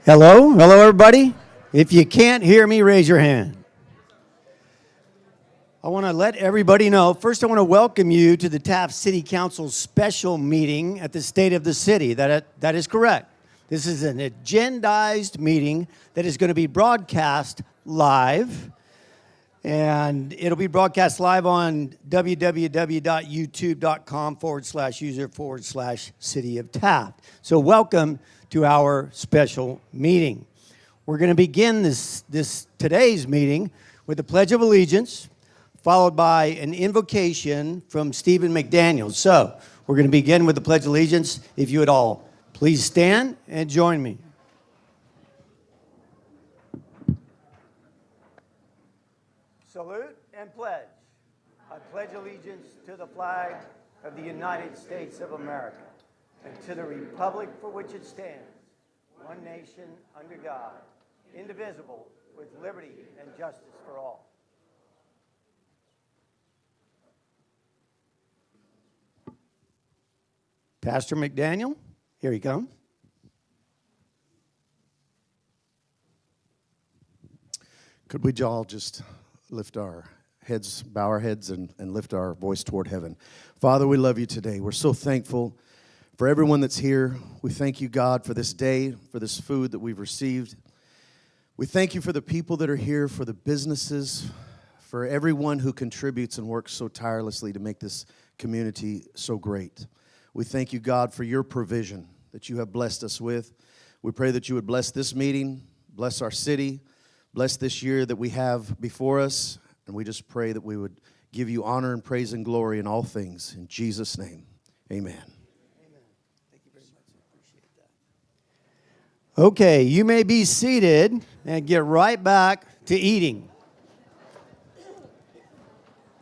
Hello? Hello, everybody? If you can't hear me, raise your hand. I want to let everybody know. First, I want to welcome you to the Taft City Council special meeting at the State of the City. That is correct. This is an agendized meeting that is going to be broadcast live. And it'll be broadcast live on www.youtube.com/user/City of Taft. So welcome to our special meeting. We're going to begin today's meeting with the Pledge of Allegiance, followed by an invocation from Stephen McDaniel. So we're going to begin with the Pledge of Allegiance. If you would all please stand and join me. Salute and pledge. I pledge allegiance to the flag of the United States of America and to the republic for which it stands, one nation under God, indivisible, with liberty and justice for all. Pastor McDaniel, here you come. Could we all just lift our heads, bow our heads, and lift our voice toward heaven? Father, we love you today. We're so thankful for everyone that's here. We thank you, God, for this day, for this food that we've received. We thank you for the people that are here, for the businesses, for everyone who contributes and works so tirelessly to make this community so great. We thank you, God, for your provision that you have blessed us with. We pray that you would bless this meeting, bless our city, bless this year that we have before us, and we just pray that we would give you honor and praise and glory in all things. In Jesus' name, amen. Amen. Thank you very much. I appreciate that. Okay, you may be seated and get right back to eating.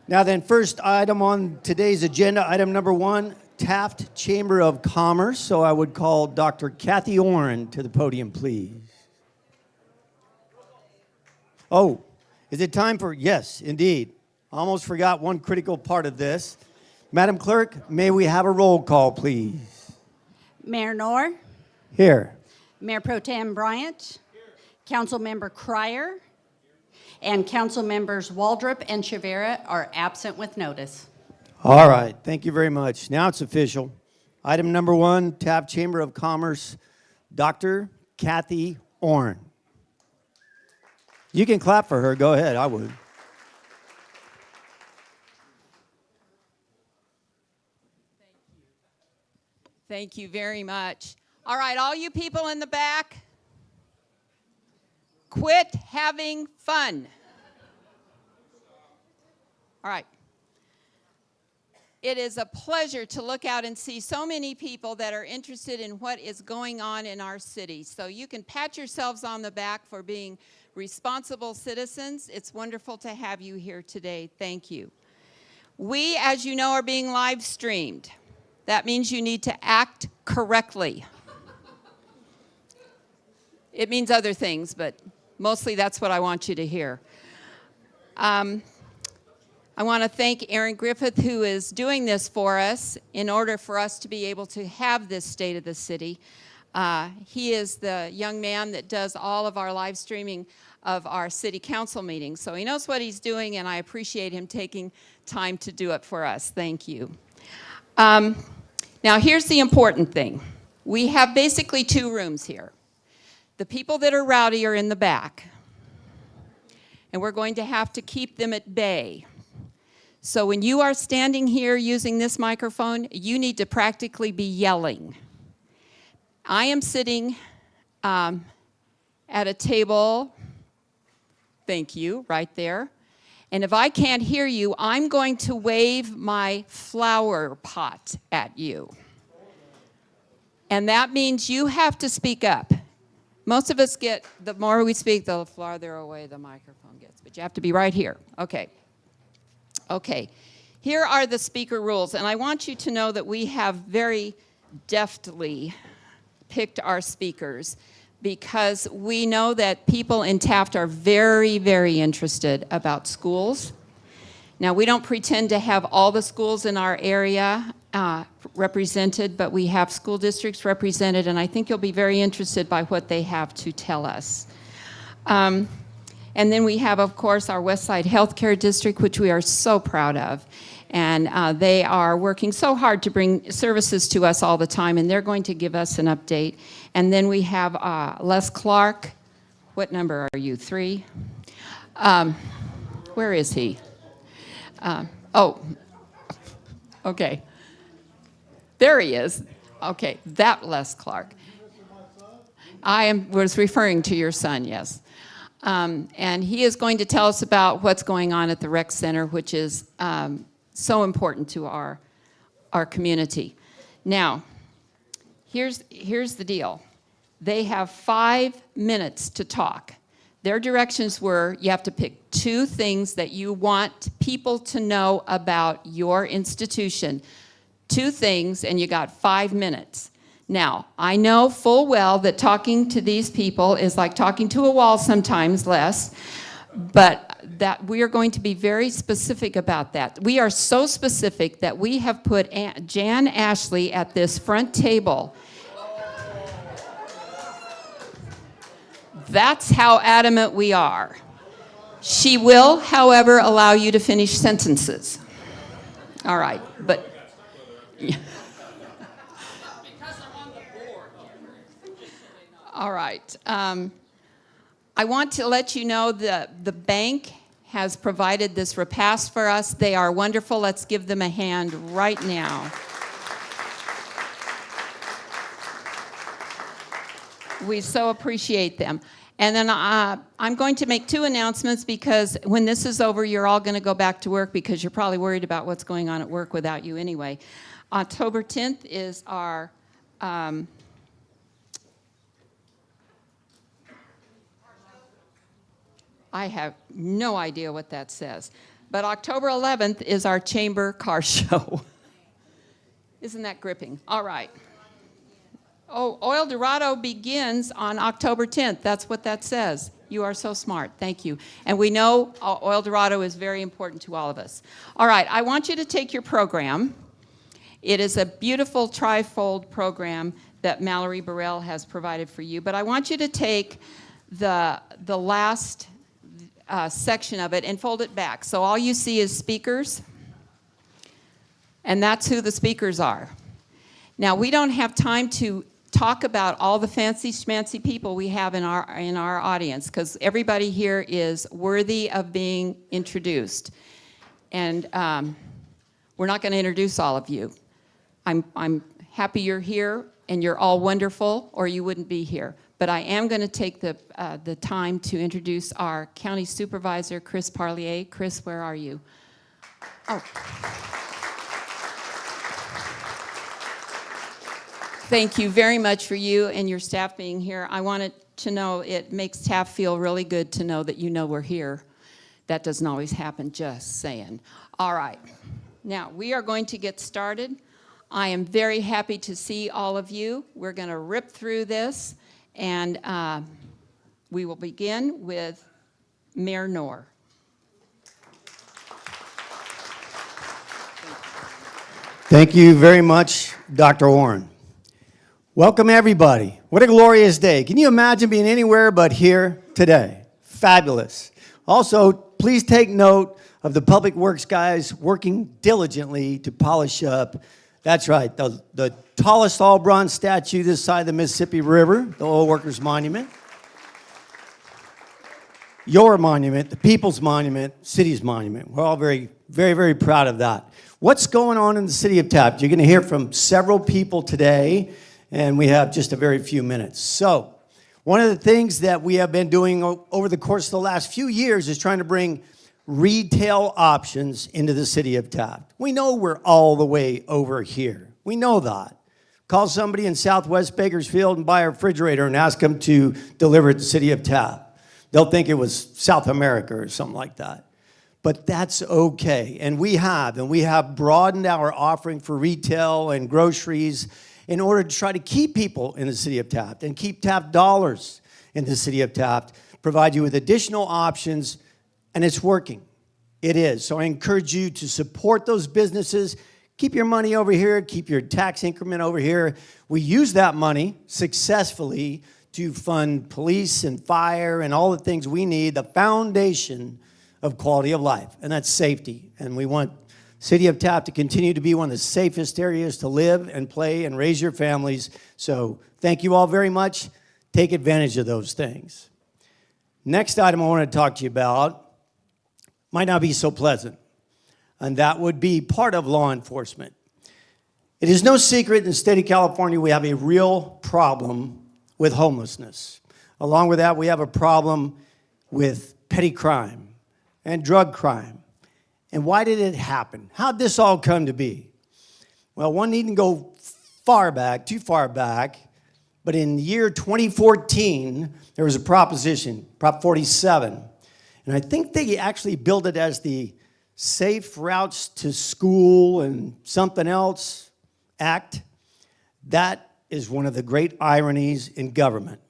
Now then, first item on today's agenda, item number 1, Taft Chamber of Commerce. So I would call Dr. Kathy Oren to the podium, please. Oh, is it time for, yes, indeed. I almost forgot one critical part of this. Madam Clerk, may we have a roll call, please? Mayor Knorr. Here. Mayor Pro Tem Bryant. Here. Councilmember Cryer. And Council Members Waldrop and Chavera are absent with notice. All right, thank you very much. Now it's official. Item number 1, Taft Chamber of Commerce, Dr. Kathy Oren. You can clap for her. Go ahead. I would. Thank you very much. All right, all you people in the back, quit having fun. All right. It is a pleasure to look out and see so many people that are interested in what is going on in our city. So you can pat yourselves on the back for being responsible citizens. It's wonderful to have you here today. Thank you. We, as you know, are being live streamed. That means you need to act correctly. It means other things, but mostly that's what I want you to hear. I want to thank Aaron Griffith, who is doing this for us in order for us to be able to have this State of the City. He is the young man that does all of our live streaming of our city council meetings. So he knows what he's doing, and I appreciate him taking time to do it for us. Thank you. Now, here's the important thing. We have basically 2 rooms here. The people that are rowdy are in the back, and we're going to have to keep them at bay. So when you are standing here using this microphone, you need to practically be yelling. I am sitting at a table, thank you, right there. And if I can't hear you, I'm going to wave my flower pot at you. And that means you have to speak up. Most of us get, the more we speak, the farther away the microphone gets. But you have to be right here. Okay. Okay. Here are the speaker rules. And I want you to know that we have very deftly picked our speakers because we know that people in Taft are very, very interested about schools Now, we don't pretend to have all the schools in our area represented, but we have school districts represented, and I think you'll be very interested by what they have to tell us. And then we have, of course, our Westside Healthcare District, which we are so proud of. And they are working so hard to bring services to us all the time, and they're going to give us an update. And then we have Les Clark. What number are you, 3? Where is he? Oh, okay. There he is. Okay, that Les Clark. Was referring to your son, yes. And he is going to tell us about what's going on at the rec center, which is so important to our community. Now, here's the deal. They have 5 minutes to talk. Their directions were, you have to pick 2 things that you want people to know about your institution. 2 things, and you got 5 minutes. Now, I know full well that talking to these people is like talking to a wall sometimes, less, but that we are going to be very specific about that. We are so specific that we have put Jan Ashley at this front table. That's how adamant we are. She will, however, allow you to finish sentences. All right, but... All right. I want to let you know that the bank has provided this repast for us. They are wonderful. Let's give them a hand right now. We so appreciate them. And then I'm going to make 2 announcements, because when this is over, you're all going to go back to work, because you're probably worried about what's going on at work without you anyway. October 10th is our I have no idea what that says. But October 11th is our chamber car show. Isn't that gripping? All right. Oh, Oil Dorado begins on October 10th. That's what that says. You are so smart. Thank you. And we know Oil Dorado is very important to all of us. All right, I want you to take your program. It is a beautiful trifold program that Mallory Burrell has provided for you. But I want you to take the last section of it and fold it back. So all you see is speakers, and that's who the speakers are. Now, we don't have time to talk about all the fancy schmancy people we have in our audience, because everybody here is worthy of being introduced. And we're not going to introduce all of you. I'm happy you're here, and you're all wonderful, or you wouldn't be here. But I am going to take the time to introduce our county supervisor, Chris Parlier. Chris, where are you? Oh. Thank you very much for you and your staff being here. I wanted to know, it makes staff feel really good to know that you know we're here. That doesn't always happen, just saying. All right. Now, we are going to get started. I am very happy to see all of you. We're going to rip through this. And we will begin with Mayor Knorr. Thank you very much, Dr. Warren. Welcome, everybody. What a glorious day. Can you imagine being anywhere but here today? Fabulous. Also, please take note of the Public Works guys working diligently to polish up, that's right, the tallest all-bronze statue this side of the Mississippi River, the Oil Workers Monument. Your monument, the people's monument, city's monument. We're all very, very, very proud of that. What's going on in the city of Taft? You're going to hear from several people today, and we have just a very few minutes. So, one of the things that we have been doing over the course of the last few years is trying to bring retail options into the city of Taft. We know we're all the way over here. We know that. Call somebody in Southwest Bakersfield and buy a refrigerator and ask them to deliver it to the city of Taft. They'll think it was South America or something like that. But that's okay. And we have broadened our offering for retail and groceries in order to try to keep people in the city of Taft and keep Taft dollars in the city of Taft, provide you with additional options, and it's working. It is. So I encourage you to support those businesses. Keep your money over here. Keep your tax increment over here. We use that money successfully to fund police and fire and all the things we need, the foundation of quality of life, and that's safety. And we want City of Taft to continue to be one of the safest areas to live and play and raise your families. So thank you all very much. Take advantage of those things. Next item I want to talk to you about might not be so pleasant, and that would be part of law enforcement. It is no secret in the state of California we have a real problem with homelessness. Along with that, we have a problem with petty crime and drug crime. And why did it happen? How did this all come to be? Well, one needn't go too far back, but in the year 2014, there was a proposition, Prop 47. And I think they actually billed it as the Safe Routes to School and something else Act. That is one of the great ironies in government.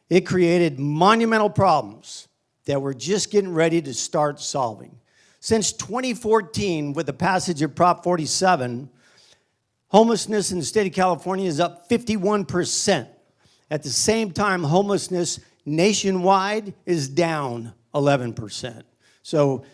It created monumental problems that we're just getting ready to start solving. Since 2014, with the passage of Prop 47, homelessness in the state of California is up 51%. At the same time, homelessness nationwide is down 11%. So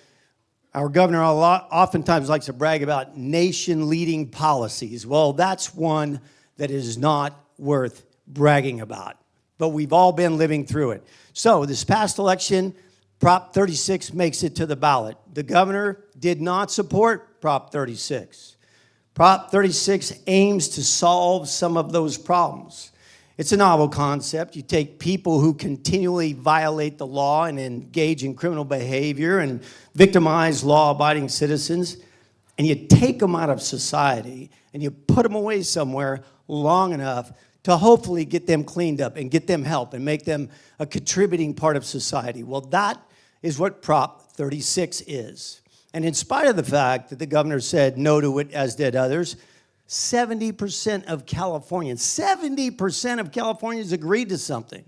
our governor oftentimes likes to brag about nation-leading policies. Well, that's one that is not worth bragging about. But we've all been living through it. So this past election, Prop 36 makes it to the ballot. The governor did not support Prop 36. Prop 36 aims to solve some of those problems. It's a novel concept. You take people who continually violate the law and engage in criminal behavior and victimize law-abiding citizens, and you take them out of society and you put them away somewhere long enough to hopefully get them cleaned up and get them help and make them a contributing part of society. Well, that is what Prop 36 is. And in spite of the fact that the governor said no to it, as did others, 70% of Californians agreed to something.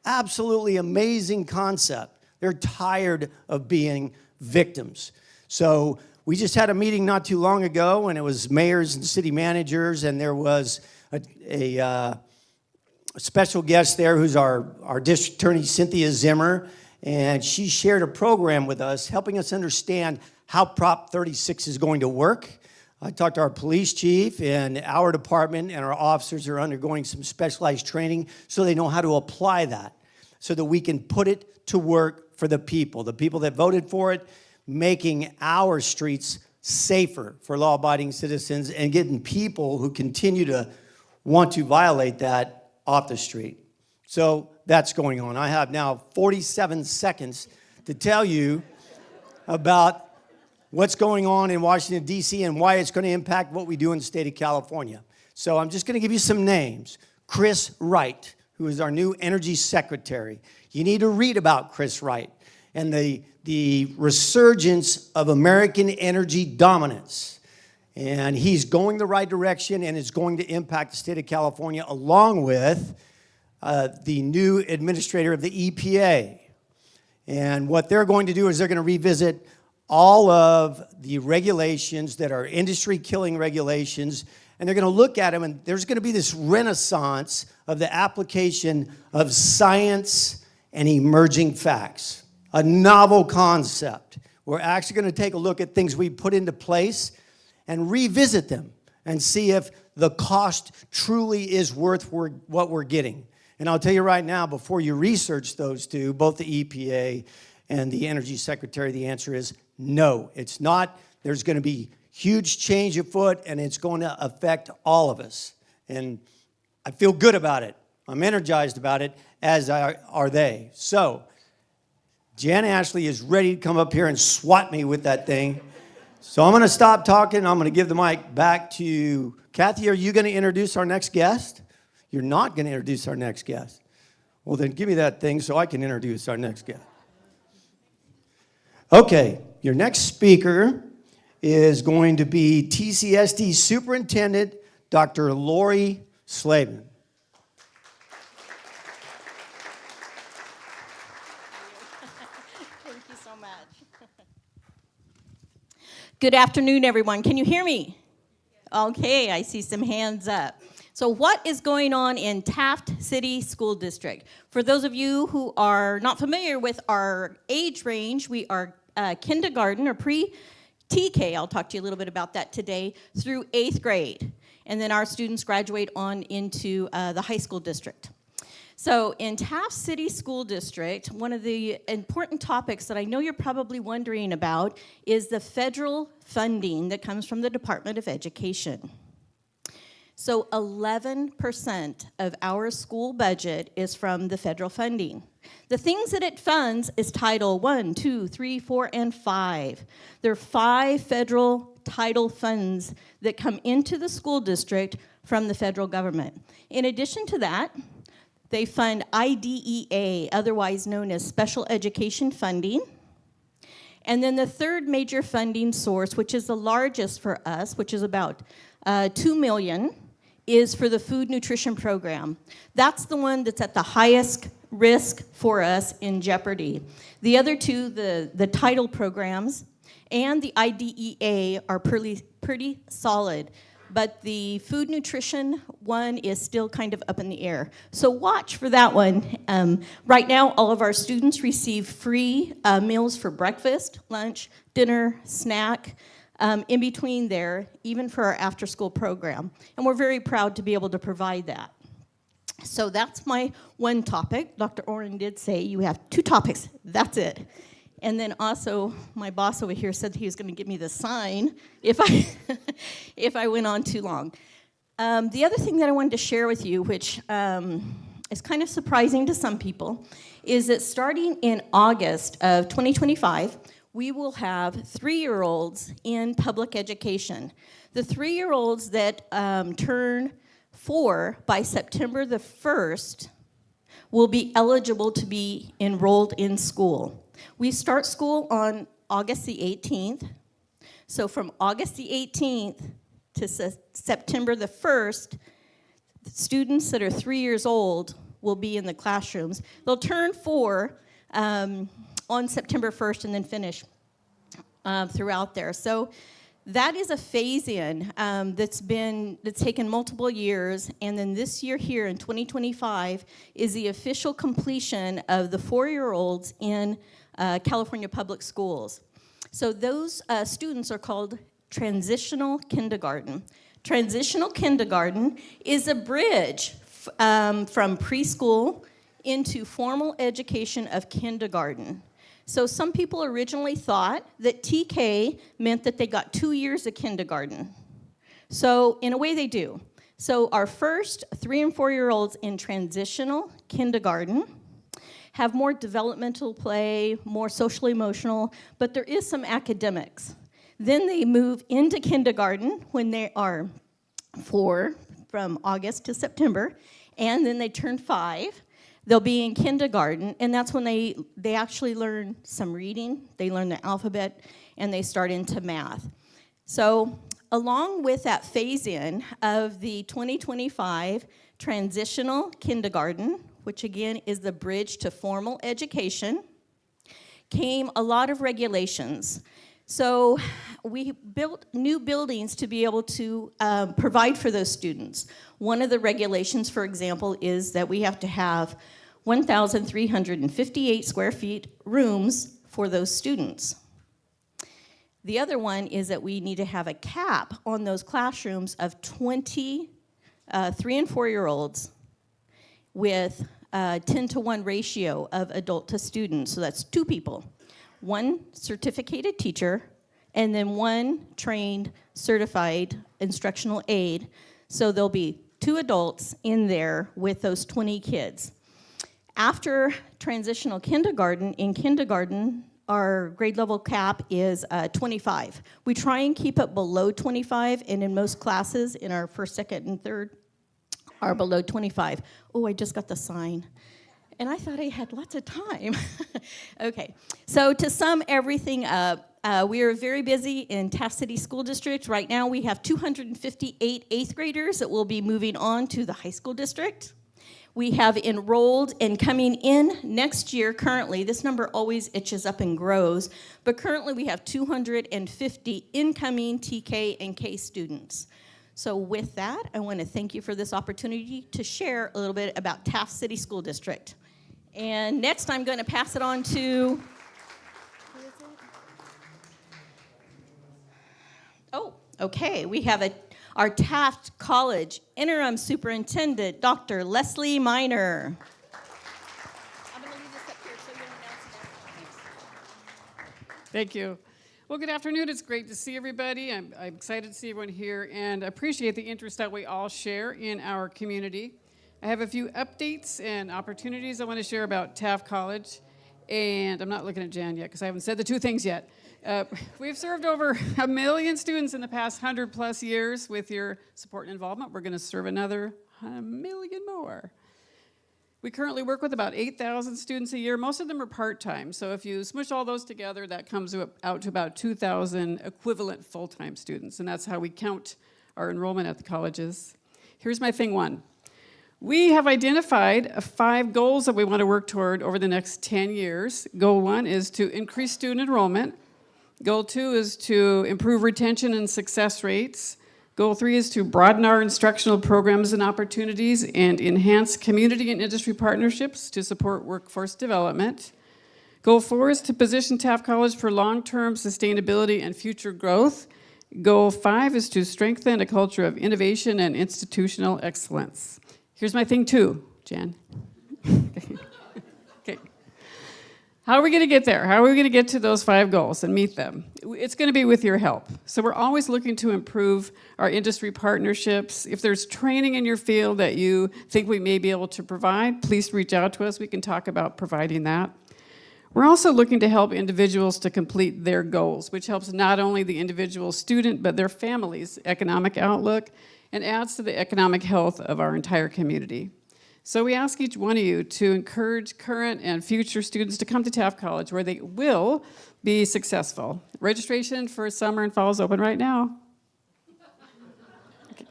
Absolutely amazing concept. They're tired of being victims. So we just had a meeting not too long ago, and it was mayors and city managers, and there was a special guest there who's our district attorney, Cynthia Zimmer, and she shared a program with us, helping us understand how Prop 36 is going to work. I talked to our police chief, and our department and our officers are undergoing some specialized training so they know how to apply that, so that we can put it to work for the people that voted for it, making our streets safer for law-abiding citizens and getting people who continue to want to violate that off the street. So that's going on. I have now 47 seconds to tell you about what's going on in Washington, D.C., and why it's going to impact what we do in the state of California. So I'm just going to give you some names. Chris Wright, who is our new energy secretary. You need to read about Chris Wright and the resurgence of American energy dominance. And he's going the right direction, and it's going to impact the state of California, along with the new administrator of the EPA. And what they're going to do is they're going to revisit all of the regulations that are industry-killing regulations, and they're going to look at them, and there's going to be this renaissance of the application of science and emerging facts. A novel concept. We're actually going to take a look at things we put into place and revisit them and see if the cost truly is worth what we're getting. And I'll tell you right now, before you research those two, both the EPA and the Energy Secretary, the answer is no, it's not. There's going to be huge change afoot, and it's going to affect all of us. And I feel good about it. I'm energized about it, as are they. So Jan Ashley is ready to come up here and swat me with that thing. So I'm going to stop talking. I'm going to give the mic back to Kathy. Are you going to introduce our next guest? You're not going to introduce our next guest. Well, then give me that thing so I can introduce our next guest. Okay, your next speaker is going to be TCSD Superintendent Dr. Lori Slavin. Thank you so much. Good afternoon, everyone. Can you hear me? Okay, I see some hands up. So what is going on in Taft City School District? For those of you who are not familiar with our age range, we are kindergarten or pre-TK, I'll talk to you a little bit about that today, through 8th grade. And then our students graduate on into the high school district. So in Taft City School District, one of the important topics that I know you're probably wondering about is the federal funding that comes from the Department of Education. So 11% of our school budget is from the federal funding. The things that it funds is Title 1, 2, 3, 4, and 5. There are 5 federal title funds that come into the school district from the federal government. In addition to that, they fund IDEA, otherwise known as Special Education Funding. And then the third major funding source, which is the largest for us, which is about $2 million, is for the food nutrition program. That's the one that's at the highest risk for us in jeopardy. The other two, the title programs and the IDEA, are pretty solid. But the food nutrition one is still kind of up in the air. So watch for that one. Right now, all of our students receive free meals for breakfast, lunch, dinner, snack, in between there, even for our after-school program. And we're very proud to be able to provide that. So that's my one topic. Dr. Oren did say you have 2 topics. That's it. And then also, my boss over here said he was going to give me the sign if I, if I went on too long. The other thing that I wanted to share with you, which is kind of surprising to some people, is that starting in August of 2025, we will have 3-year-olds in public education. The 3-year-olds that turn 4 by September the 1st will be eligible to be enrolled in school. We start school on August the 18th. So from August the 18th to September the 1st, students that are 3 years old will be in the classrooms. They'll turn 4 on September 1st and then finish throughout there. So that is a phase-in that's taken multiple years, and then this year here in 2025 is the official completion of the 4-year-olds in California public schools. So those students are called transitional kindergarten. Transitional kindergarten is a bridge from preschool into formal education of kindergarten. So some people originally thought that TK meant that they got 2 years of kindergarten. So in a way they do. So our first 3 and 4-year-olds in transitional kindergarten have more developmental play, more social emotional, but there is some academics. Then they move into kindergarten when they are 4, from August to September, and then they turn 5. They'll be in kindergarten, and that's when they actually learn some reading, they learn the alphabet, and they start into math. So along with that phase-in of the 2025 transitional kindergarten, which again is the bridge to formal education, came a lot of regulations. So we built new buildings to be able to provide for those students. One of the regulations, for example, is that we have to have 1,358 square feet rooms for those students. The other one is that we need to have a cap on those classrooms of 20 3 and 4-year-olds with a 10-to-1 ratio of adult to student. So that's 2 people, 1 certificated teacher, and then 1 trained, certified instructional aide. So there'll be 2 adults in there with those 20 kids. After transitional kindergarten, in kindergarten, our grade level cap is 25. We try and keep it below 25, and in most classes, in our first, second, and third, are below 25. Oh, I just got the sign. And I thought I had lots of time. Okay, so to sum everything up, we are very busy in Taft City School District. Right now we have 258 8th graders that will be moving on to the high school district. We have enrolled and coming in next year currently, this number always itches up and grows, but currently we have 250 incoming TK and K students. So with that, I want to thank you for this opportunity to share a little bit about Taft City School District. And next I'm going to pass it on to, okay, we have our Taft College Interim Superintendent, Dr. Leslie Miner. I'm going to leave this up here so you don't announce it. Thank you. Well, good afternoon. It's great to see everybody. I'm excited to see everyone here and appreciate the interest that we all share in our community. I have a few updates and opportunities I want to share about Taft College. And I'm not looking at Jan yet because I haven't said the two things yet. We've served over 1 million students in the past 100+ years. With your support and involvement, we're going to serve another 1 million more. We currently work with about 8,000 students a year. Most of them are part-time. So if you smush all those together, that comes out to about 2,000 equivalent full-time students. And that's how we count our enrollment at the colleges. Here's my thing one. We have identified 5 goals that we want to work toward over the next 10 years. Goal 1 is to increase student enrollment. Goal 2 is to improve retention and success rates. Goal 3 is to broaden our instructional programs and opportunities and enhance community and industry partnerships to support workforce development. Goal 4 is to position Taft College for long-term sustainability and future growth. Goal 5 is to strengthen a culture of innovation and institutional excellence. Here's my thing 2, Jan. Okay. How are we going to get there? How are we going to get to those 5 goals and meet them? It's going to be with your help. So we're always looking to improve our industry partnerships. If there's training in your field that you think we may be able to provide, please reach out to us. We can talk about providing that. We're also looking to help individuals to complete their goals, which helps not only the individual student, but their family's economic outlook and adds to the economic health of our entire community. So we ask each one of you to encourage current and future students to come to Taft College where they will be successful. Registration for summer and fall is open right now. Okay.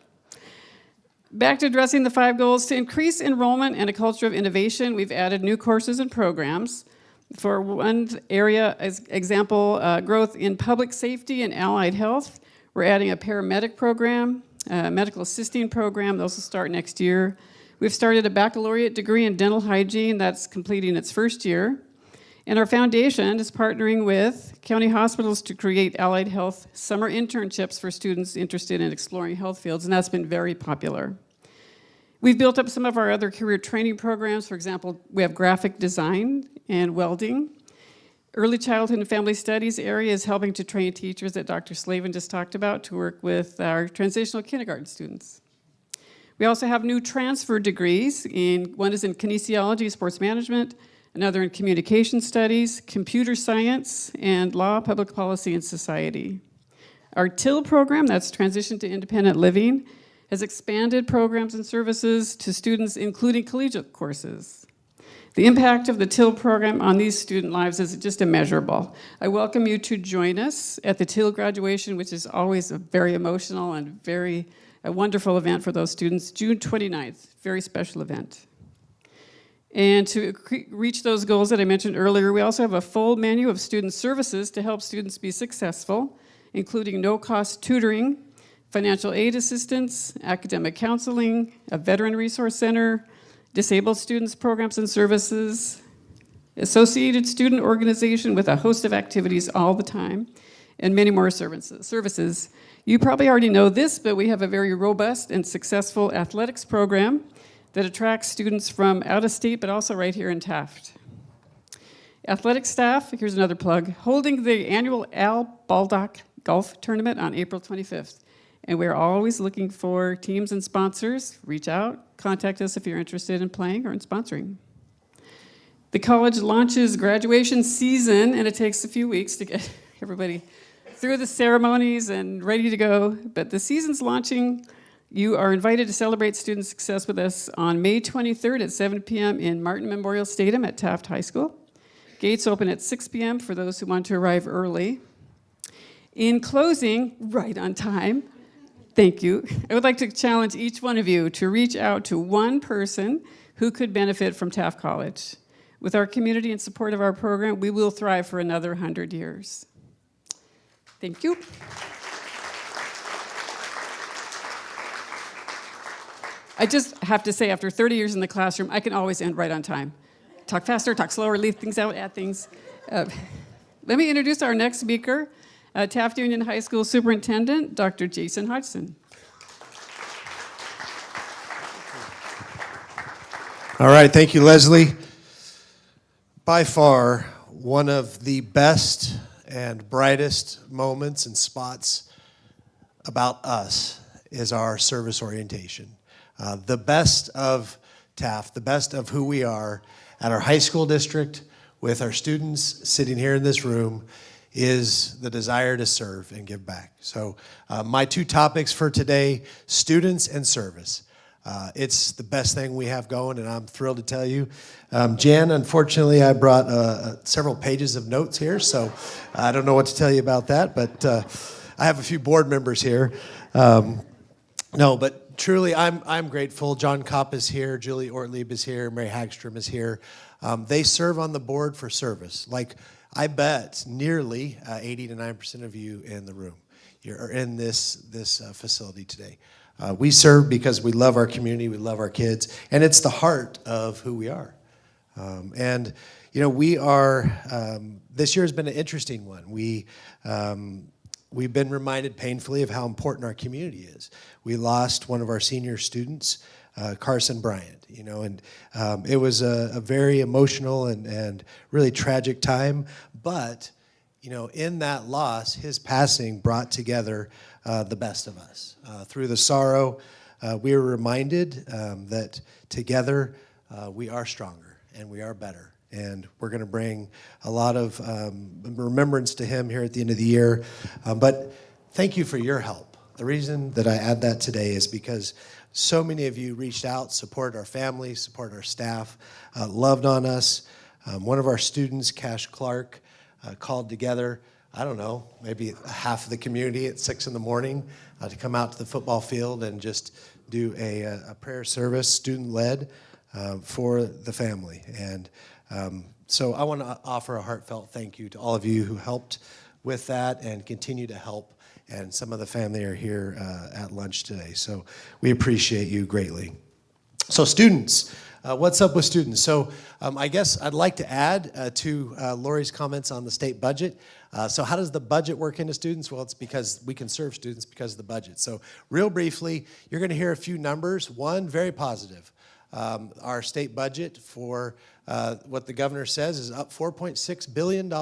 Back to addressing the 5 goals. To increase enrollment and a culture of innovation, we've added new courses and programs. For one area, as example, growth in public safety and allied health, we're adding a paramedic program, medical assisting program. Those will start next year. We've started a baccalaureate degree in dental hygiene that's completing its first year. And our foundation is partnering with county hospitals to create allied health summer internships for students interested in exploring health fields, and that's been very popular. We've built up some of our other career training programs. For example, we have graphic design and welding. Early childhood and family studies area is helping to train teachers that Dr. Slavin just talked about to work with our transitional kindergarten students. We also have new transfer degrees. One is in kinesiology, sports management, another in communication studies, computer science, and law, public policy, and society. Our TIL program, that's Transition to Independent Living, has expanded programs and services to students, including collegiate courses. The impact of the TIL program on these student lives is just immeasurable. I welcome you to join us at the TIL graduation, which is always a very emotional and a wonderful event for those students. June 29th, very special event. And to reach those goals that I mentioned earlier, we also have a full menu of student services to help students be successful, including no-cost tutoring, financial aid assistance, academic counseling, a veteran resource center, disabled students programs and services, associated student organization with a host of activities all the time, and many more services. You probably already know this, but we have a very robust and successful athletics program that attracts students from out of state, but also right here in Taft. Athletic staff, here's another plug, holding the annual Al Baldock Golf Tournament on April 25th. And we're always looking for teams and sponsors. Reach out, contact us if you're interested in playing or in sponsoring. The college launches graduation season, and it takes a few weeks to get everybody through the ceremonies and ready to go. But the season's launching. You are invited to celebrate student success with us on May 23rd at 7 p.m. in Martin Memorial Stadium at Taft High School. Gates open at 6 p.m. for those who want to arrive early. In closing, right on time, thank you. I would like to challenge each one of you to reach out to one person who could benefit from Taft College. With our community and support of our program, we will thrive for another 100 years. Thank you. I just have to say, after 30 years in the classroom, I can always end right on time. Talk faster, talk slower, leave things out, add things. Let me introduce our next speaker, Taft Union High School Superintendent, Dr. Jason Hodgson. All right, thank you, Leslie. By far, one of the best and brightest moments and spots about us is our service orientation. The best of Taft, the best of who we are at our high school district with our students sitting here in this room is the desire to serve and give back. So my two topics for today, students and service. It's the best thing we have going, and I'm thrilled to tell you. Jan, unfortunately, I brought several pages of notes here, so I don't know what to tell you about that, but I have a few board members here. No, but truly, I'm grateful. John Kopp is here, Julie Ortlieb is here, Mary Hagstrom is here. They serve on the board for service. Like, I bet nearly 80 to 90% of you in the room, you're in this facility today. We serve because we love our community, we love our kids, and it's the heart of who we are. And you know, we are. This year has been an interesting one. We've been reminded painfully of how important our community is. We lost one of our senior students, Carson Bryant. You know, and it was a very emotional and really tragic time. But you know, in that loss, his passing brought together the best of us. Through the sorrow, we were reminded that together we are stronger and we are better. And we're going to bring a lot of remembrance to him here at the end of the year. But thank you for your help. The reason that I add that today is because so many of you reached out, supported our family, supported our staff, loved on us. One of our students, Cash Clark, called together, I don't know, maybe half of the community at 6 in the morning to come out to the football field and just do a prayer service, student-led, for the family. And so I want to offer a heartfelt thank you to all of you who helped with that and continue to help. And some of the family are here at lunch today. So we appreciate you greatly. So students, what's up with students? So I guess I'd like to add to Lori's comments on the state budget. So how does the budget work into students? Well, it's because we can serve students because of the budget. So real briefly, you're going to hear a few numbers. One, very positive. Our state budget for what the governor says is up $4.6 billion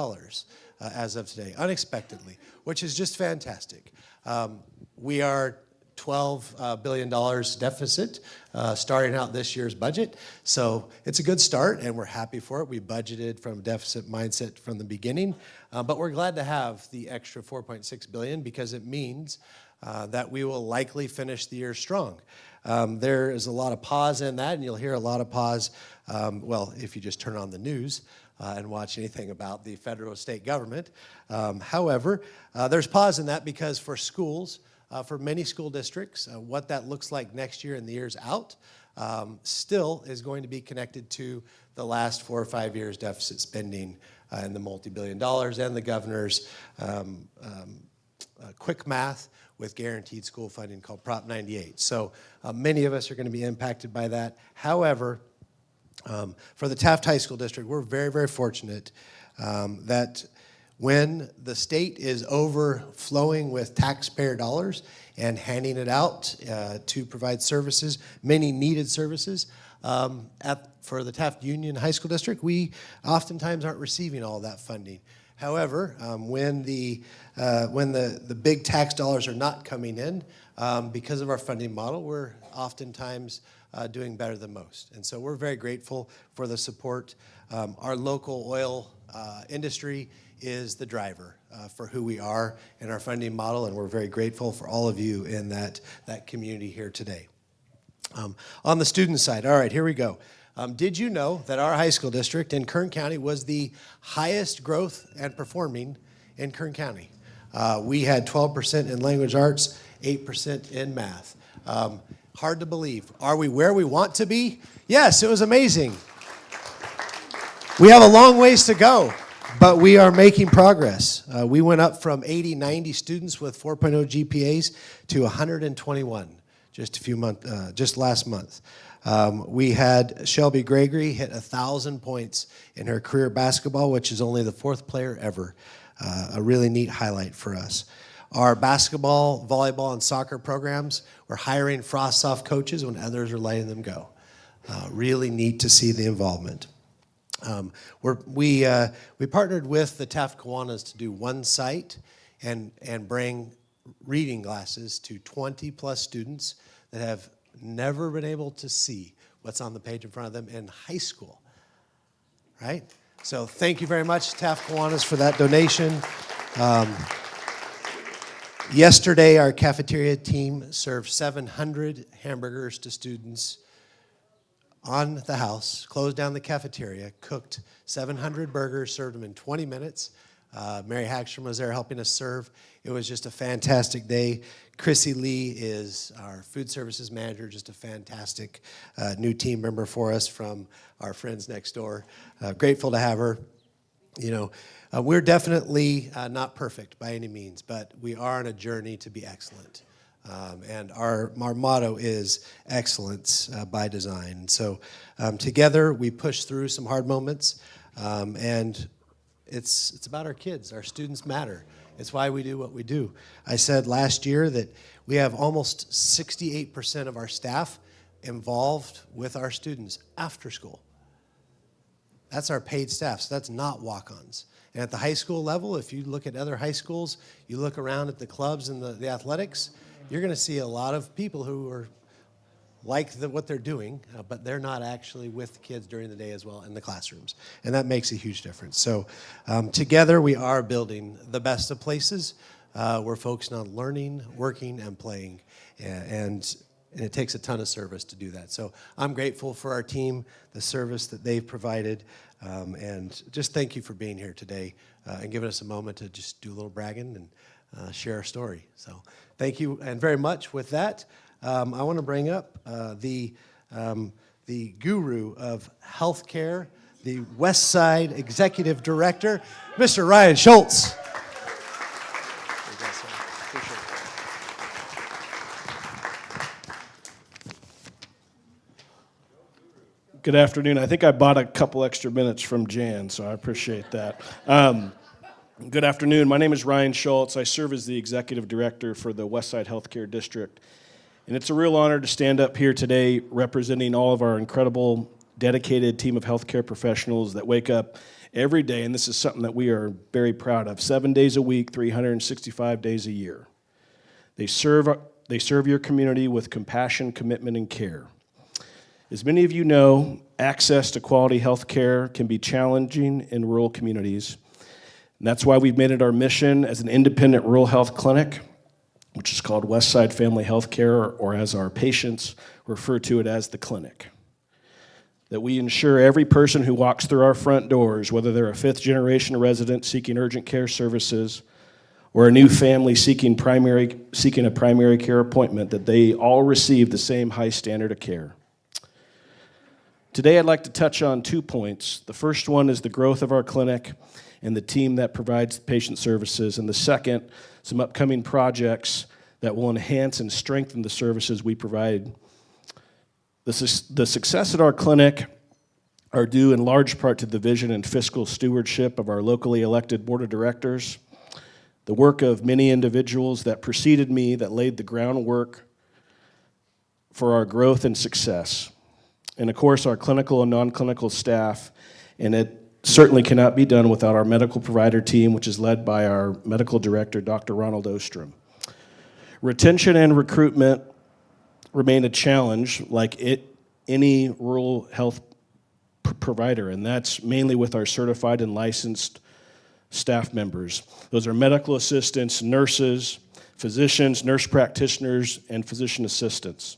as of today, unexpectedly, which is just fantastic. We are $12 billion deficit starting out this year's budget. So it's a good start, and we're happy for it. We budgeted from a deficit mindset from the beginning, but we're glad to have the extra $4.6 billion because it means that we will likely finish the year strong. There is a lot of pause in that, and you'll hear a lot of pause, well, if you just turn on the news and watch anything about the federal state government. However, there's pause in that because for schools, for many school districts, what that looks like next year and the years out still is going to be connected to the last 4 or 5 years deficit spending and the multi-billion dollars and the governor's quick math with guaranteed school funding called Prop 98. So many of us are going to be impacted by that. However, for the Taft High School District, we're very, very fortunate that when the state is overflowing with taxpayer dollars and handing it out to provide services, many needed services, for the Taft Union High School District, we oftentimes aren't receiving all that funding. However, when the big tax dollars are not coming in, because of our funding model, we're oftentimes doing better than most. And so we're very grateful for the support. Our local oil industry is the driver for who we are in our funding model, and we're very grateful for all of you in that community here today. On the student side, all right, here we go. Did you know that our high school district in Kern County was the highest growth and performing in Kern County? We had 12% in language arts, 8% in math. Hard to believe. Are we where we want to be? Yes, it was amazing. We have a long ways to go, but we are making progress. We went up from 80, 90 students with 4.0 GPAs to 121 just last month. We had Shelby Gregory hit 1,000 points in her career basketball, which is only the 4th player ever. A really neat highlight for us. Our basketball, volleyball, and soccer programs, we're hiring frost-soft coaches when others are letting them go. Really neat to see the involvement. We partnered with the Taft Kiwanis to do one site and bring reading glasses to 20-plus students that have never been able to see what's on the page in front of them in high school, right? So thank you very much, Taft Kiwanis, for that donation. Yesterday, our cafeteria team served 700 hamburgers to students on the house, closed down the cafeteria, cooked 700 burgers, served them in 20 minutes. Mary Hagstrom was there helping us serve. It was just a fantastic day. Chrissy Lee is our food services manager, just a fantastic new team member for us from our friends next door. Grateful to have her. You know, we're definitely not perfect by any means, but we are on a journey to be excellent. And our motto is excellence by design. So together we push through some hard moments, and it's about our kids. Our students matter. It's why we do what we do. I said last year that we have almost 68% of our staff involved with our students after school. That's our paid staff, so that's not walk-ons. And at the high school level, if you look at other high schools, you look around at the clubs and the athletics, you're going to see a lot of people who are like what they're doing, but they're not actually with kids during the day as well in the classrooms. And that makes a huge difference. So together we are building the best of places. We're focused on learning, working, and playing. And it takes a ton of service to do that. So I'm grateful for our team, the service that they've provided, and just thank you for being here today and giving us a moment to just do a little bragging and share our story. So thank you and very much. With that, I want to bring up the guru of healthcare, the West Side Executive Director, Mr. Ryan Schultz. Good afternoon. I think I bought a couple extra minutes from Jan, so I appreciate that. Good afternoon. My name is Ryan Schultz. I serve as the Executive Director for the Westside Healthcare District. And it's a real honor to stand up here today representing all of our incredible, dedicated team of healthcare professionals that wake up every day, and this is something that we are very proud of, 7 days a week, 365 days a year. They serve your community with compassion, commitment, and care. As many of you know, access to quality health care can be challenging in rural communities. And that's why we've made it our mission as an independent rural health clinic, which is called Westside Family Health Care, or as our patients refer to it as the clinic. That we ensure every person who walks through our front doors, whether they're a fifth-generation resident seeking urgent care services or a new family seeking a primary care appointment, that they all receive the same high standard of care. Today, I'd like to touch on 2 points. The first one is the growth of our clinic and the team that provides patient services, and the second, some upcoming projects that will enhance and strengthen the services we provide. The success at our clinic are due in large part to the vision and fiscal stewardship of our locally elected board of directors, the work of many individuals that preceded me that laid the groundwork for our growth and success. And of course, our clinical and non-clinical staff, and it certainly cannot be done without our medical provider team, which is led by our medical director, Dr. Ronald Ostrom. Retention and recruitment remain a challenge like any rural health provider, and that's mainly with our certified and licensed staff members. Those are medical assistants, nurses, physicians, nurse practitioners, and physician assistants.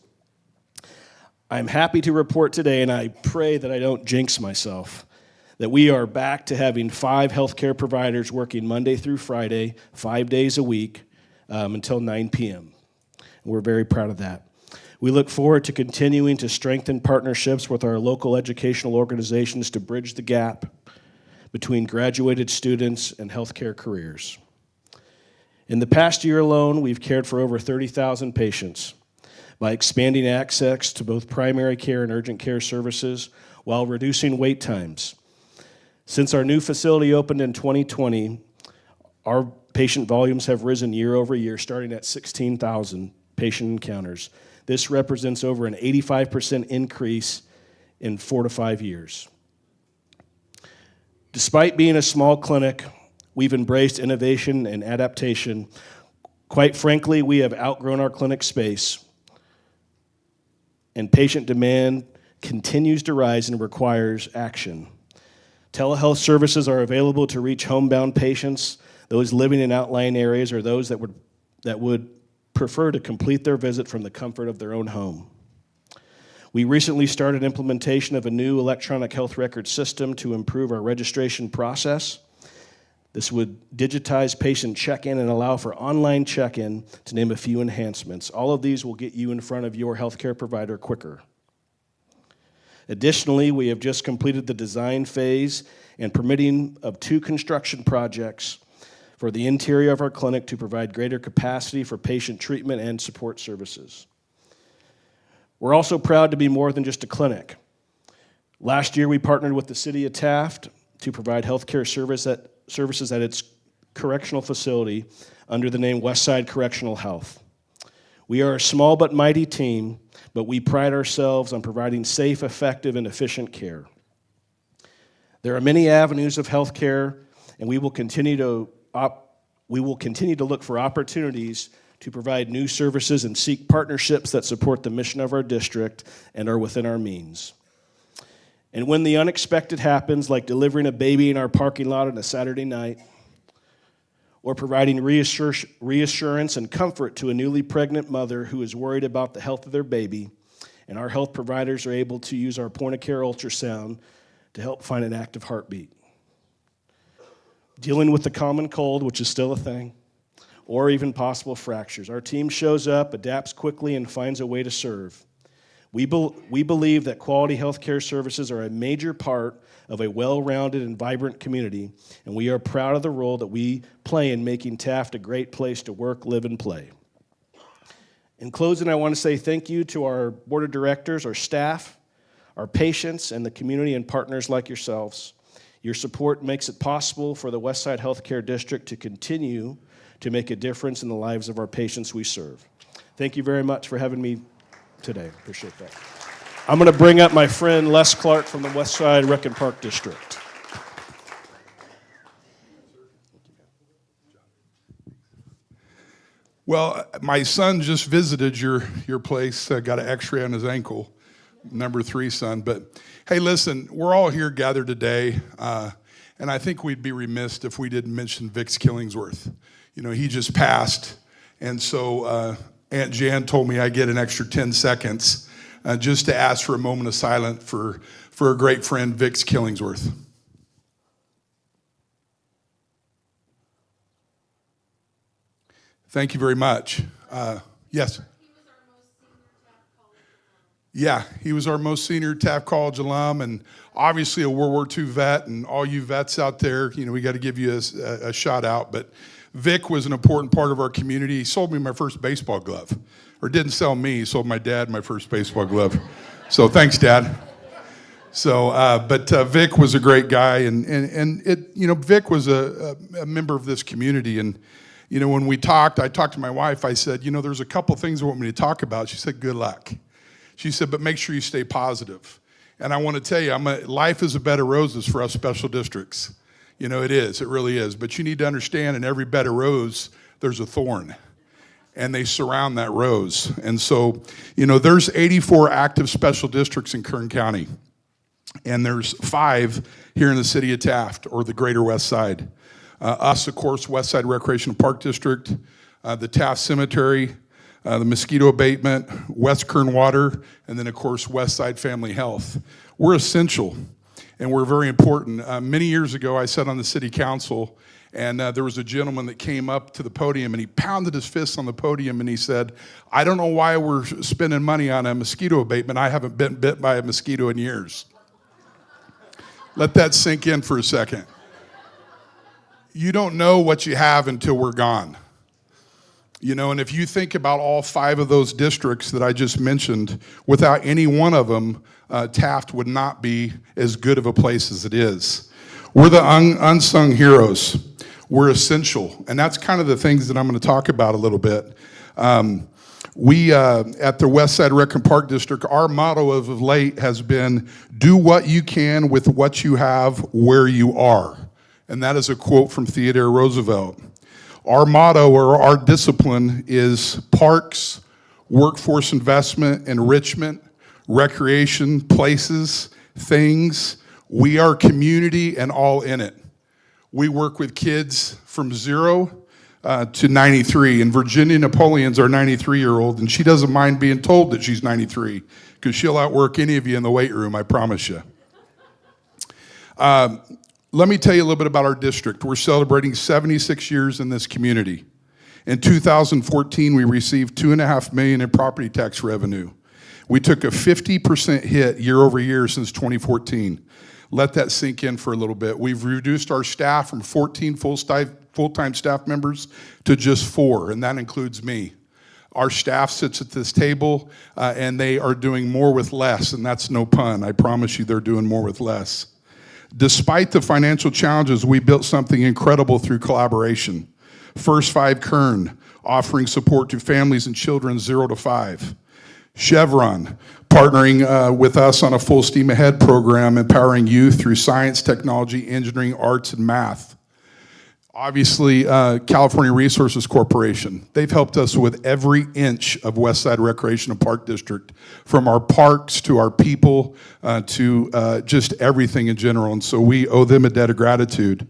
I'm happy to report today, and I pray that I don't jinx myself, that we are back to having 5 healthcare providers working Monday through Friday, 5 days a week, until 9 p.m. We're very proud of that. We look forward to continuing to strengthen partnerships with our local educational organizations to bridge the gap between graduated students and healthcare careers. In the past year alone, we've cared for over 30,000 patients by expanding access to both primary care and urgent care services while reducing wait times. Since our new facility opened in 2020, our patient volumes have risen year over year, starting at 16,000 patient encounters. This represents over an 85% increase in 4 to 5 years. Despite being a small clinic, we've embraced innovation and adaptation. Quite frankly, we have outgrown our clinic space, and patient demand continues to rise and requires action. Telehealth services are available to reach homebound patients, those living in outlying areas, or those that would prefer to complete their visit from the comfort of their own home. We recently started implementation of a new electronic health record system to improve our registration process. This would digitize patient check-in and allow for online check-in, to name a few enhancements. All of these will get you in front of your healthcare provider quicker. Additionally, we have just completed the design phase and permitting of 2 construction projects for the interior of our clinic to provide greater capacity for patient treatment and support services. We're also proud to be more than just a clinic. Last year, we partnered with the City of Taft to provide healthcare services at its correctional facility under the name Westside Correctional Health. We are a small but mighty team, but we pride ourselves on providing safe, effective, and efficient care. There are many avenues of healthcare, and we will continue to look for opportunities to provide new services and seek partnerships that support the mission of our district and are within our means. And when the unexpected happens, like delivering a baby in our parking lot on a Saturday night, or providing reassurance and comfort to a newly pregnant mother who is worried about the health of their baby, and our health providers are able to use our point-of-care ultrasound to help find an active heartbeat. Dealing with the common cold, which is still a thing, or even possible fractures. Our team shows up, adapts quickly, and finds a way to serve. We believe that quality healthcare services are a major part of a well-rounded and vibrant community, and we are proud of the role that we play in making Taft a great place to work, live, and play. In closing, I want to say thank you to our board of directors, our staff, our patients, and the community and partners like yourselves. Your support makes it possible for the Westside Healthcare District to continue to make a difference in the lives of our patients we serve. Thank you very much for having me today. Appreciate that. I'm going to bring up my friend Les Clark from the Westside Rec and Park District. Well, my son just visited your place, got an x-ray on his ankle, number 3 son. But hey, listen, we're all here gathered today, and I think we'd be remiss if we didn't mention Vic Killingsworth. You know, he just passed, and so Aunt Jan told me I get an extra 10 seconds just to ask for a moment of silence for a great friend, Vic Killingsworth. Thank you very much. Yes? Yeah, he was our most senior Taft College alum, and obviously a World War II vet, and all you vets out there, you know, we got to give you a shout out. But Vic was an important part of our community. He sold me my first baseball glove. Or didn't sell me, he sold my dad my first baseball glove. So thanks, Dad. So, but Vic was a great guy, and it, you know, Vic was a member of this community. And, you know, when we talked, I talked to my wife, I said, you know, there's a couple things I want me to talk about. She said, good luck. She said, but make sure you stay positive. And I want to tell you, life is a bed of roses for us special districts. You know, it is, it really is. But you need to understand, in every bed of rose, there's a thorn. And they surround that rose. And so, you know, there's 84 active special districts in Kern County. And there's 5 here in the city of Taft, or the greater West Side. Us, of course, Westside Recreational Park District, the Taft Cemetery, the mosquito abatement, West Kern Water, and then, of course, Westside Family Health. We're essential. and we're very important. Many years ago, I sat on the city council, and there was a gentleman that came up to the podium, and he pounded his fist on the podium, and he said, I don't know why we're spending money on a mosquito abatement. I haven't been bit by a mosquito in years. Let that sink in for a second. You don't know what you have until we're gone. You know, and if you think about all 5 of those districts that I just mentioned, without any one of them, Taft would not be as good of a place as it is. We're the unsung heroes. We're essential. And that's kind of the things that I'm going to talk about a little bit. We, at the Westside Rec and Park District, our motto of late has been, do what you can with what you have where you are. And that is a quote from Theodore Roosevelt. Our motto or our discipline is parks, workforce investment, enrichment, recreation, places, things. We are community and all in it. We work with kids from 0 to 93, and Virginia Napoleon's our 93-year-old, and she doesn't mind being told that she's 93 because she'll outwork any of you in the weight room, I promise you. Let me tell you a little bit about our district. We're celebrating 76 years in this community. In 2014, we received $2.5 million in property tax revenue. We took a 50% hit year over year since 2014. Let that sink in for a little bit. We've reduced our staff from 14 full-time staff members to just 4, and that includes me. Our staff sits at this table, and they are doing more with less, and that's no pun. I promise you they're doing more with less. Despite the financial challenges, we built something incredible through collaboration. First 5 Kern, offering support to families and children 0 to 5. Chevron, partnering with us on a full steam ahead program, empowering youth through science, technology, engineering, arts, and math. Obviously, California Resources Corporation. They've helped us with every inch of Westside Recreation and Park District, from our parks to our people to just everything in general. And so we owe them a debt of gratitude.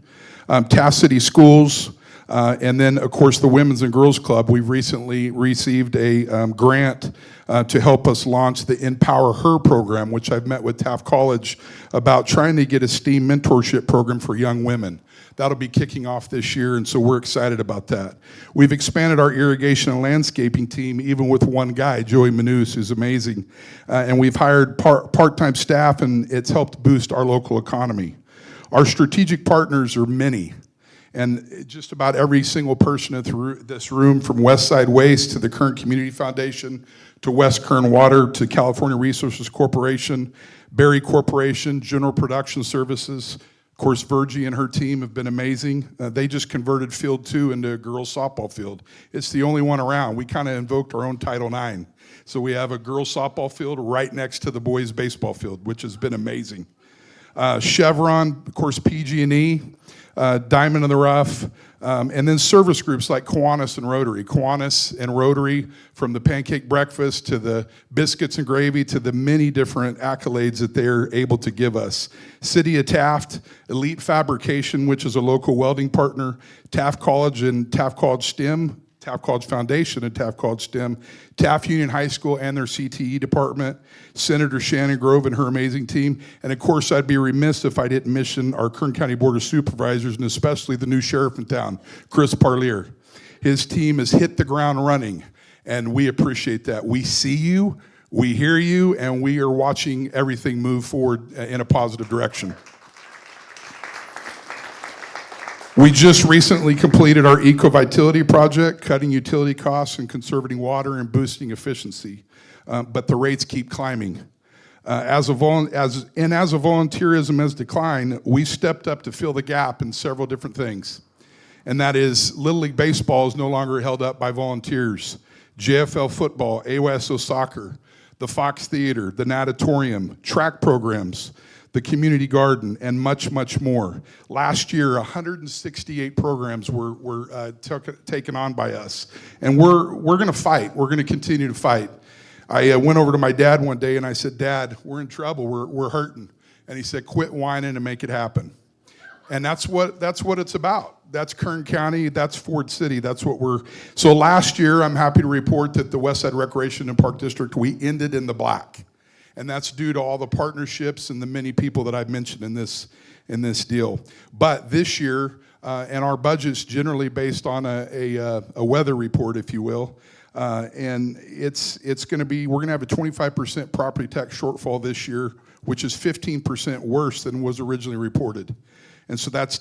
Taft City Schools, and then, of course, the Women's and Girls Club. We've recently received a grant to help us launch the Empower Her program, which I've met with Taft College about trying to get a STEAM mentorship program for young women. That'll be kicking off this year, and so we're excited about that. We've expanded our irrigation and landscaping team, even with one guy, Joey Manous, who's amazing. And we've hired part-time staff, and it's helped boost our local economy. Our strategic partners are many. And just about every single person in this room, from Westside Waste to the Kern Community Foundation, to West Kern Water, to California Resources Corporation, Berry Corporation, General Production Services. Of course, Virgie and her team have been amazing. They just converted Field 2 into a girls' softball field. It's the only one around. We kind of invoked our own Title IX. So we have a girls' softball field right next to the boys' baseball field, which has been amazing. Chevron, of course, PG&E, Diamond in the Rough, and then service groups like Kiwanis and Rotary. Kiwanis and Rotary, from the pancake breakfast to the biscuits and gravy to the many different accolades that they're able to give us. City of Taft, Elite Fabrication, which is a local welding partner, Taft College and Taft College STEM, Taft College Foundation and Taft College STEM, Taft Union High School and their CTE department, Senator Shannon Grove and her amazing team, and of course I'd be remiss if I didn't mention our Kern County Board of Supervisors, and especially the new sheriff in town, Chris Parlier. His team has hit the ground running, and we appreciate that. We see you, we hear you, and we are watching everything move forward in a positive direction. We just recently completed our Eco-Vitality project, cutting utility costs and conserving water and boosting efficiency. But the rates keep climbing. As volunteerism has declined, we stepped up to fill the gap in several different things. And that is, Little League Baseball is no longer held up by volunteers. JFL football, AYSO soccer, the Fox Theater, the Natatorium, track programs, the community garden, and much, much more. Last year, 168 programs were taken on by us. And we're gonna fight, we're gonna continue to fight. I went over to my dad one day and I said, Dad, we're in trouble, we're hurting. And he said, quit whining and make it happen. And that's what it's about. That's Kern County, that's Ford City, that's what we're. So last year, I'm happy to report that the Westside Recreation and Park District, we ended in the black. And that's due to all the partnerships and the many people that I've mentioned in this deal. But this year, and our budget's generally based on a weather report, if you will, and it's going to be, we're going to have a 25% property tax shortfall this year, which is 15% worse than was originally reported. And so that's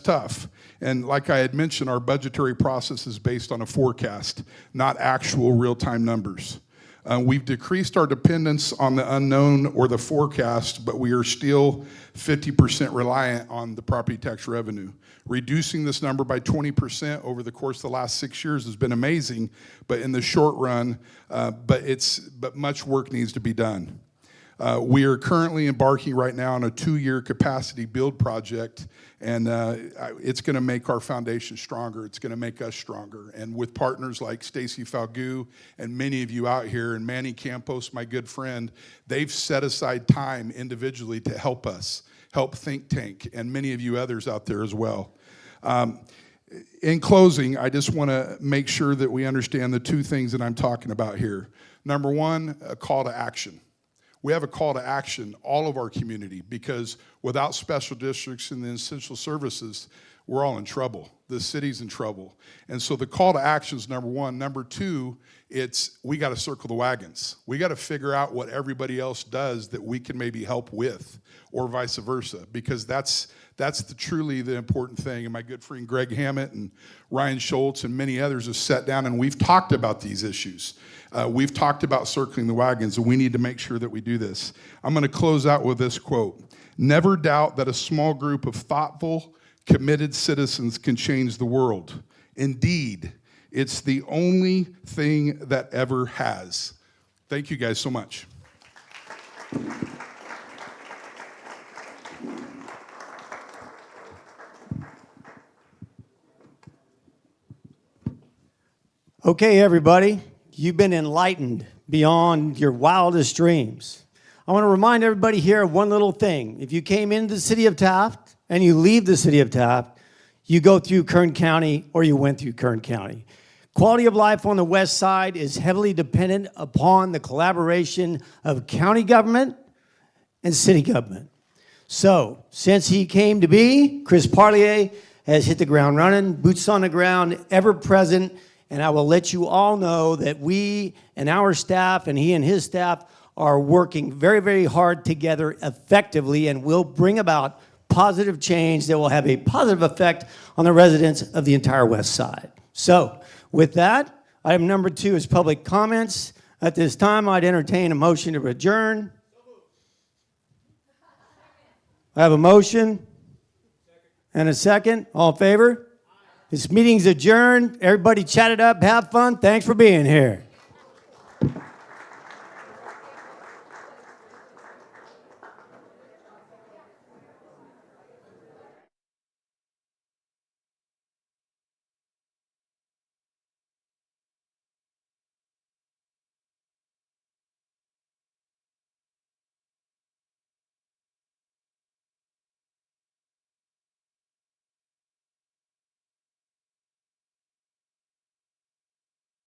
tough. And like I had mentioned, our budgetary process is based on a forecast, not actual real-time numbers. We've decreased our dependence on the unknown or the forecast, but we are still 50% reliant on the property tax revenue. Reducing this number by 20% over the course of the last 6 years has been amazing, but in the short run, but much work needs to be done. We are currently embarking right now on a 2-year capacity build project, and it's going to make our foundation stronger. It's going to make us stronger. And with partners like Stacy Falgoux and many of you out here, and Manny Campos, my good friend, they've set aside time individually to help us, help Think Tank, and many of you others out there as well. In closing, I just want to make sure that we understand the 2 things that I'm talking about here. Number 1, a call to action. We have a call to action, all of our community, because without special districts and the essential services, we're all in trouble. The city's in trouble. And so the call to action is number 1. Number 2, it's we got to circle the wagons. We got to figure out what everybody else does that we can maybe help with, or vice versa, because that's truly the important thing. And my good friend Greg Hammett and Ryan Schultz and many others have sat down and we've talked about these issues. We've talked about circling the wagons, and we need to make sure that we do this. I'm going to close out with this quote. Never doubt that a small group of thoughtful, committed citizens can change the world. Indeed, it's the only thing that ever has. Thank you guys so much. Okay, everybody, you've been enlightened beyond your wildest dreams. I want to remind everybody here of one little thing. If you came into the city of Taft and you leave the city of Taft, you go through Kern County or you went through Kern County. Quality of life on the west side is heavily dependent upon the collaboration of county government and city government. So, since he came to be, Chris Parlier has hit the ground running, boots on the ground, ever present, and I will let you all know that we and our staff and he and his staff are working very, very hard together effectively and will bring about positive change that will have a positive effect on the residents of the entire west side. So, with that, item number 2 is public comments. At this time, I'd entertain a motion to adjourn. I have a motion and a second. All in favor? This meeting's adjourned. Everybody chat it up, have fun. Thanks for being here.